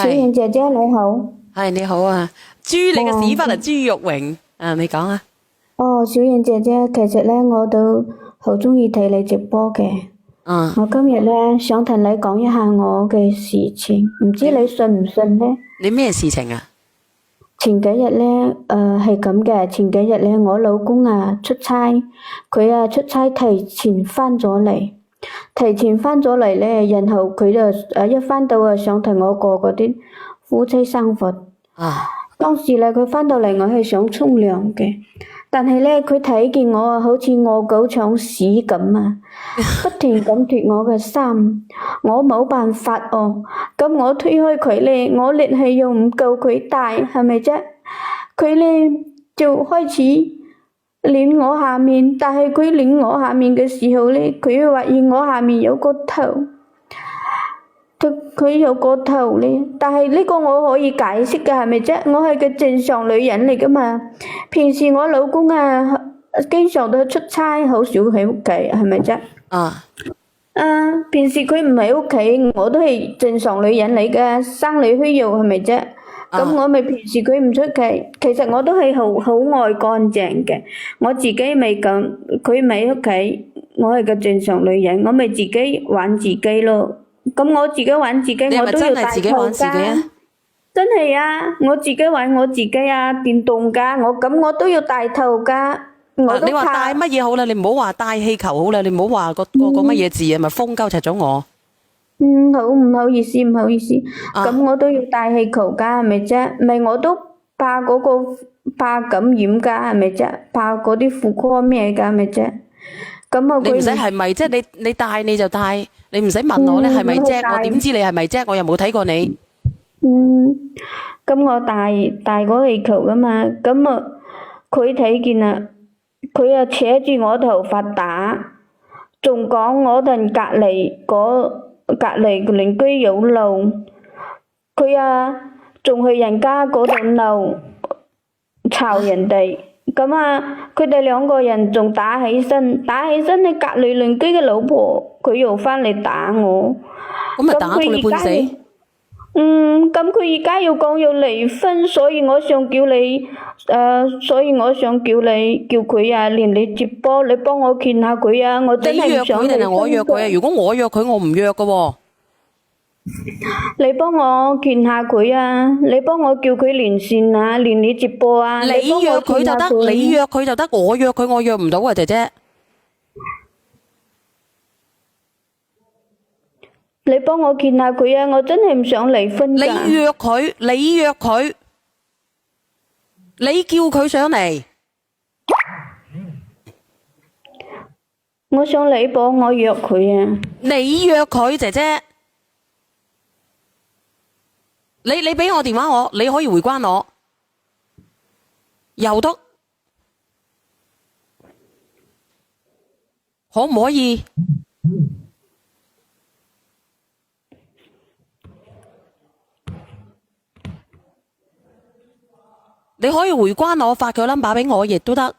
小燕姐姐你好。係你好啊，豬你嘅屎忽啊，朱玉榮啊，你講啊。小燕姐姐，其實咧我都好鍾意睇你直播嘅。我今日咧想同你講一下我嘅事情，唔知你信唔信咧？你咩事情啊？前幾日咧，係咁嘅。前幾日咧，我老公啊出差，佢啊出差提前翻咗嚟，咧，然後佢就一翻到啊想同我過嗰啲夫妻生活。當時咧佢翻到嚟，我係想沖涼嘅，但係咧佢睇見我啊好似餓狗搶屎咁啊，不停咁脫我嘅衫，我冇辦法哦。咁我推開佢咧，我力氣又唔夠佢大，係咪啫？佢咧就開始捏我下面，但係佢捏我下面嘅時候咧，佢又發現我下面有個頭。佢有個頭咧，但係呢個我可以解釋嘅，係咪啫？我係個正常女人嚟噶嘛。平時我老公啊，經常都出差，好少喺屋企，係咪啫？平時佢唔喺屋企，我都係正常女人嚟嘅，生理虛弱，係咪啫？咁我咪平時佢唔出奇，其實我都係好愛乾淨嘅。我自己咪咁，佢咪喺屋企，我係個正常女人，我咪自己玩自己咯。咁我自己玩自己，我都要戴頭㗎。真係啊，我自己玩我自己啊，電動㗎，我都要戴頭㗎。你話戴乜嘢好啦？你唔好話戴氣球好啦，你唔好話個乜嘢字啊，咪封鳩柒咗我。唔好意思。咁我都要戴氣球㗎，係咪啫？咪我都怕感染㗎，係咪啫？怕嗰啲婦科咩㗎，係咪啫？咁啊，你唔使係咪啫？你戴你就戴，你唔使問我咧係咪啫？我點知你係咪啫？我又冇睇過你。咁我戴嗰氣球噶嘛，咁啊佢睇見啦，佢啊扯住我頭髮打，仲講我同隔離鄰居有路，佢啊仲去人家嗰度鬧嘈人哋。咁啊，佢哋兩個人仲打起身，你隔離鄰居嘅老婆，佢又翻嚟打我，咁咪打到你半死。咁佢而家要講要離婚，所以我想叫你叫佢啊，連你接波，你幫我勸下佢啊，我真係唔想離婚。你約佢定係我約佢啊？如果我約佢，我唔約噶喎。你幫我勸下佢啊！你幫我叫佢連線啊，連你接播啊！你約佢就得，我約佢我約唔到啊，姐姐。你幫我勸下佢啊！我真係唔想離婚㗎。你約佢，你叫佢上嚟。我想你幫我約佢啊！你約佢，姐姐。你俾我電話我，你可以回關我，又得，可唔可以？你可以回關我，發佢 number 俾我，亦都得。